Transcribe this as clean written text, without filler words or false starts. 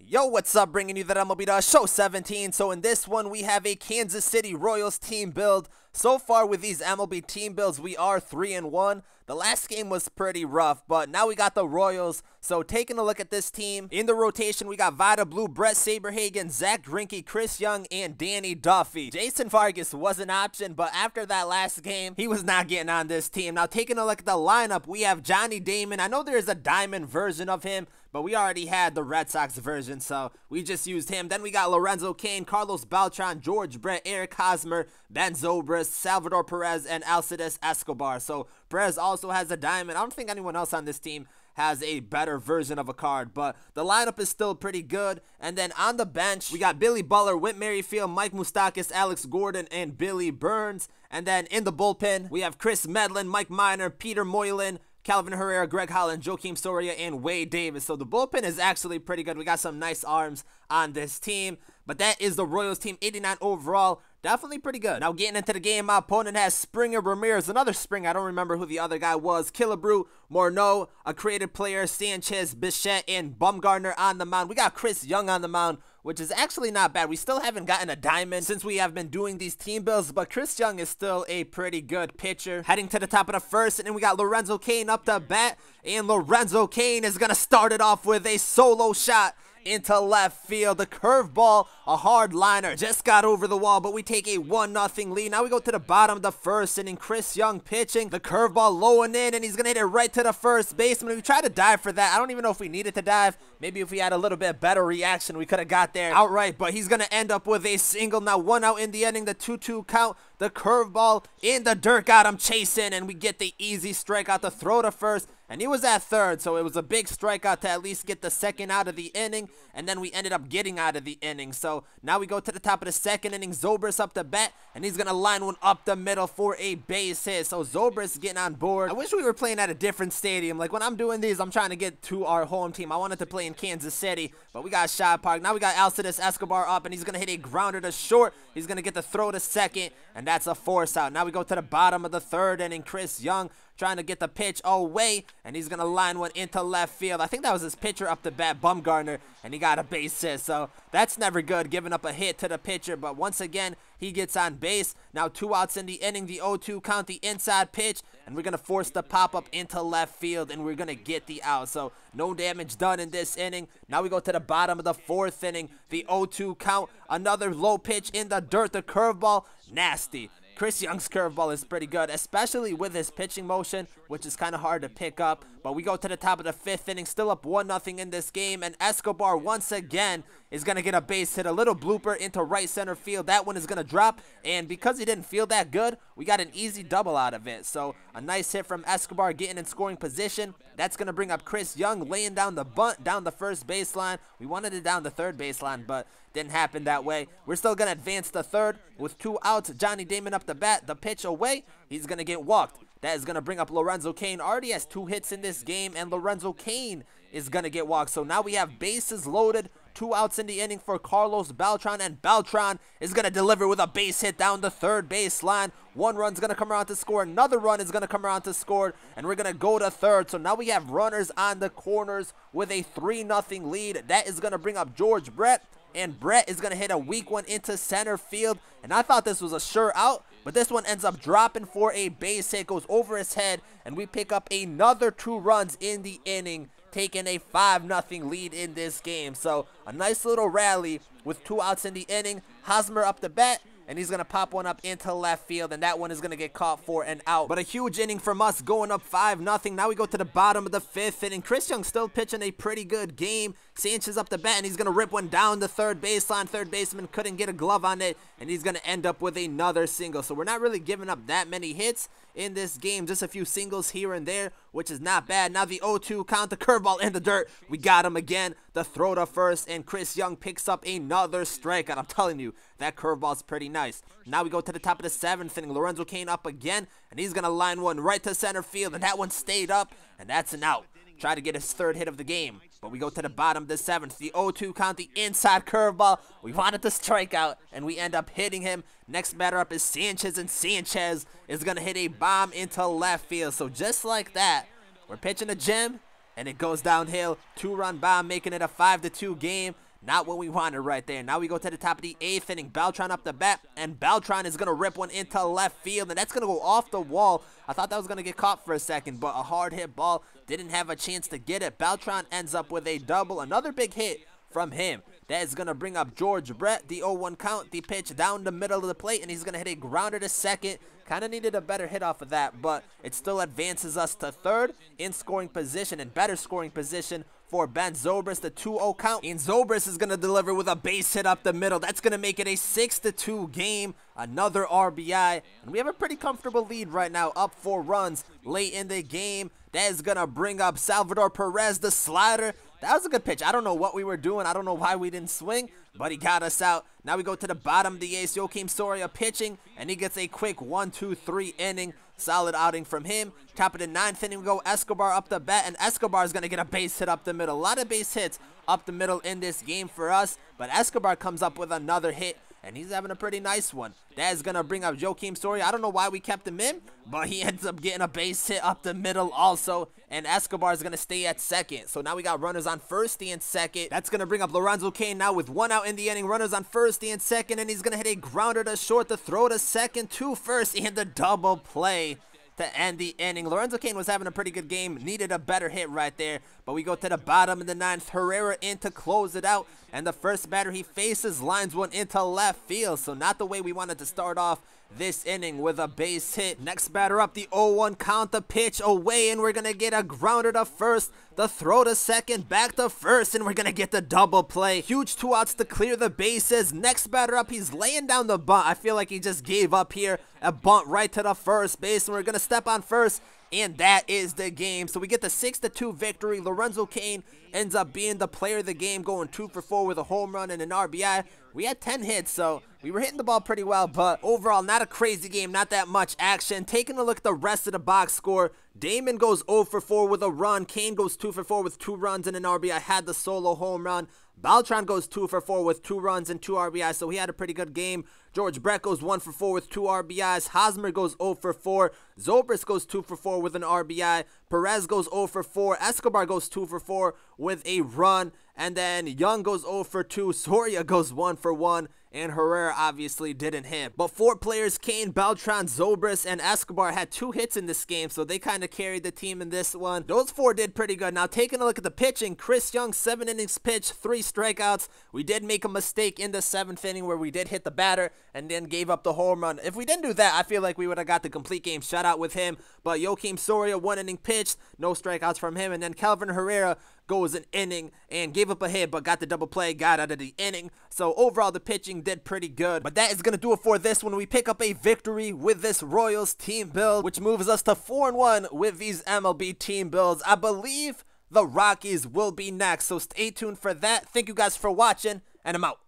Yo, what's up? Bringing you that MLB Show 17. So in this one, we have a Kansas City Royals team build. So far with these MLB team builds, we are 3-1. The last game was pretty rough, but now we got the Royals. So taking a look at this team, in the rotation, we got Vida Blue, Brett Saberhagen, Zach Greinke, Chris Young, and Danny Duffy. Jason Vargas was an option, but after that last game, he was not getting on this team. Now taking a look at the lineup, we have Johnny Damon. I know there's a diamond version of him, but we already had the Red Sox version, so we just used him. Then we got Lorenzo Cain, Carlos Beltran, George Brett, Eric Hosmer, Ben Zobrist, Salvador Perez, and Alcides Escobar. So Perez also has a diamond. I don't think anyone else on this team has a better version of a card, but the lineup is still pretty good. And then on the bench, we got Billy Butler, Whit Merrifield, Mike Moustakas, Alex Gordon, and Billy Burns. And then in the bullpen, we have Chris Medlin, Mike Minor, Peter Moylan, Calvin Herrera, Greg Holland, Joakim Soria, and Wade Davis. So the bullpen is actually pretty good. We got some nice arms on this team. But that is the Royals team, 89 overall. Definitely pretty good. Now getting into the game, my opponent has Springer Ramirez, another Springer. I don't remember who the other guy was. Killebrew, Morneau, a creative player, Sanchez, Bichette, and Bumgarner on the mound. We got Chris Young on the mound, which is actually not bad. We still haven't gotten a diamond since we have been doing these team builds, but Chris Young is still a pretty good pitcher. Heading to the top of the first, and then we got Lorenzo Cain up to bat, and Lorenzo Cain is going to start it off with a solo shot into left field. The curveball, a hard liner, just got over the wall, but we take a 1-0 lead. Now we go to the bottom of the first inning. Chris Young pitching, the curveball low and in, and he's gonna hit it right to the first baseman. We tried to dive for that. I don't even know if we needed to dive. Maybe if we had a little bit better reaction, we could have got there outright, but he's gonna end up with a single. Now 1 out in the inning, the 2-2 count. The curveball in the dirt got him chasing, and we get the easy strikeout to throw to first. And he was at third, so it was a big strikeout to at least get the second out of the inning. And then we ended up getting out of the inning. So now we go to the top of the second inning. Zobrist up to bat, and he's going to line one up the middle for a base hit. So Zobrist getting on board. I wish we were playing at a different stadium. Like when I'm doing these, I'm trying to get to our home team. I wanted to play in Kansas City, but we got Shaw Park. Now we got Alcides Escobar up, and he's going to hit a grounder to short. He's going to get the throw to second, and that's a force out. Now we go to the bottom of the third inning. Chris Young trying to get the pitch away, and he's going to line one into left field. I think that was his pitcher up the bat, Bumgarner, and he got a base hit. So that's never good, giving up a hit to the pitcher, but once again, he gets on base. Now 2 outs in the inning, the 0-2 count, the inside pitch, and we're going to force the pop-up into left field, and we're going to get the out. So no damage done in this inning. Now we go to the bottom of the fourth inning, the 0-2 count, another low pitch in the dirt, the curveball, nasty. Chris Young's curveball is pretty good, especially with his pitching motion, which is kind of hard to pick up. But we go to the top of the fifth inning, still up 1-0 in this game, and Escobar once again is going to get a base hit, a little blooper into right center field. That one is going to drop, and because he didn't feel that good, we got an easy double out of it. So a nice hit from Escobar, getting in scoring position. That's going to bring up Chris Young, laying down the bunt down the first baseline. We wanted it down the third baseline, but didn't happen that way. We're still going to advance the third with 2 outs. Johnny Damon up the bat, the pitch away. He's going to get walked. That is going to bring up Lorenzo Cain. Already has 2 hits in this game, and Lorenzo Cain is going to get walked. So now we have bases loaded. 2 outs in the inning for Carlos Beltran, and Beltran is going to deliver with a base hit down the third baseline. 1 run's going to come around to score. Another run is going to come around to score, and we're going to go to third. So now we have runners on the corners with a 3-0 lead. That is going to bring up George Brett, and Brett is going to hit a weak one into center field. And I thought this was a sure out, but this one ends up dropping for a base hit, goes over his head, and we pick up another 2 runs in the inning, taking a 5-0 lead in this game. So a nice little rally with 2 outs in the inning. Hosmer up the bat, and he's going to pop one up into left field, and that one is going to get caught for an out. But a huge inning from us, going up 5-0. Now we go to the bottom of the 5th inning. Chris Young still pitching a pretty good game. Sanchez up the bat, and he's going to rip one down the third baseline. Third baseman couldn't get a glove on it, and he's going to end up with another single. So we're not really giving up that many hits in this game, just a few singles here and there, which is not bad. Now the 0-2 count, the curveball in the dirt. We got him again. The throw to first, and Chris Young picks up another strikeout. I'm telling you, that curveball's pretty nice. Now we go to the top of the 7th inning. Lorenzo Cain up again, and he's going to line one right to center field, and that one stayed up, and that's an out. Try to get his 3rd hit of the game. But we go to the bottom of the 7th. The 0-2 count, the inside curveball. We wanted to strike out, and we end up hitting him. Next batter up is Sanchez, and Sanchez is going to hit a bomb into left field. So just like that, we're pitching to Jim, and it goes downhill. 2-run bomb, making it a 5-2 game. Not what we wanted right there. Now we go to the top of the 8th inning. Beltran up the bat, and Beltran is going to rip one into left field, and that's going to go off the wall. I thought that was going to get caught for a second, but a hard hit ball. Didn't have a chance to get it. Beltran ends up with a double. Another big hit from him. That is going to bring up George Brett. The 0-1 count. The pitch down the middle of the plate, and he's going to hit a grounder to second. Kind of needed a better hit off of that, but it still advances us to third in scoring position and better scoring position for Ben Zobrist. The 2-0 count, and Zobrist is going to deliver with a base hit up the middle. That's going to make it a 6-2 game. Another RBI, and we have a pretty comfortable lead right now, up 4 runs late in the game. That is going to bring up Salvador Perez, the slider. That was a good pitch. I don't know what we were doing. I don't know why we didn't swing, but he got us out. Now we go to the bottom of the 8th. Joakim Soria pitching, and he gets a quick 1-2-3 inning. Solid outing from him. Top of the 9th inning, we go Escobar up the bat, and Escobar is going to get a base hit up the middle. A lot of base hits up the middle in this game for us, but Escobar comes up with another hit, and he's having a pretty nice one. That is going to bring up Joakim Soria. I don't know why we kept him in, but he ends up getting a base hit up the middle also, and Escobar is going to stay at second. So now we got runners on first and second. That's going to bring up Lorenzo Cain now with 1 out in the inning. Runners on first and second, and he's going to hit a grounder to short, to throw to second, to first, and the double play to end the inning. Lorenzo Cain was having a pretty good game. Needed a better hit right there. But we go to the bottom of the 9th. Herrera in to close it out. And the first batter he faces lines one into left field. So not the way we wanted to start off this inning with a base hit. Next batter up, the 0-1 count, the pitch away, and we're going to get a grounder to first, the throw to second, back to first, and we're going to get the double play. Huge 2 outs to clear the bases. Next batter up, he's laying down the bunt. I feel like he just gave up here. A bunt right to the first base, and we're going to step on first, and that is the game. So we get the 6-2 victory. Lorenzo Cain ends up being the player of the game, going 2 for 4 with a home run and an RBI. We had 10 hits, so we were hitting the ball pretty well, but overall, not a crazy game, not that much action. Taking a look at the rest of the box score, Damon goes 0 for 4 with a run. Cain goes 2 for 4 with 2 runs and an RBI, had the solo home run. Beltran goes 2 for 4 with 2 runs and 2 RBIs, so he had a pretty good game. George Brett goes 1 for 4 with 2 RBIs. Hosmer goes 0 for 4. Zobrist goes 2 for 4 with an RBI. Perez goes 0 for 4. Escobar goes 2 for 4 with a run. And then Young goes 0 for 2. Soria goes 1 for 1. And Herrera obviously didn't hit. But 4 players, Cain, Beltran, Zobrist, and Escobar, had 2 hits in this game, so they kind of carried the team in this one. Those 4 did pretty good. Now, taking a look at the pitching, Chris Young, 7 innings pitched, 3 strikeouts. We did make a mistake in the 7th inning where we did hit the batter and then gave up the home run. If we didn't do that, I feel like we would have got the complete game shutout with him. But Joakim Soria, 1 inning pitched, no strikeouts from him. And then Kelvin Herrera goes an inning and gave up a hit, but got the double play, got out of the inning. So overall, the pitching did pretty good. But that is going to do it for this one. We pick up a victory with this Royals team build, which moves us to 4-1 with these MLB team builds. I believe the Rockies will be next, so stay tuned for that. Thank you guys for watching, and I'm out.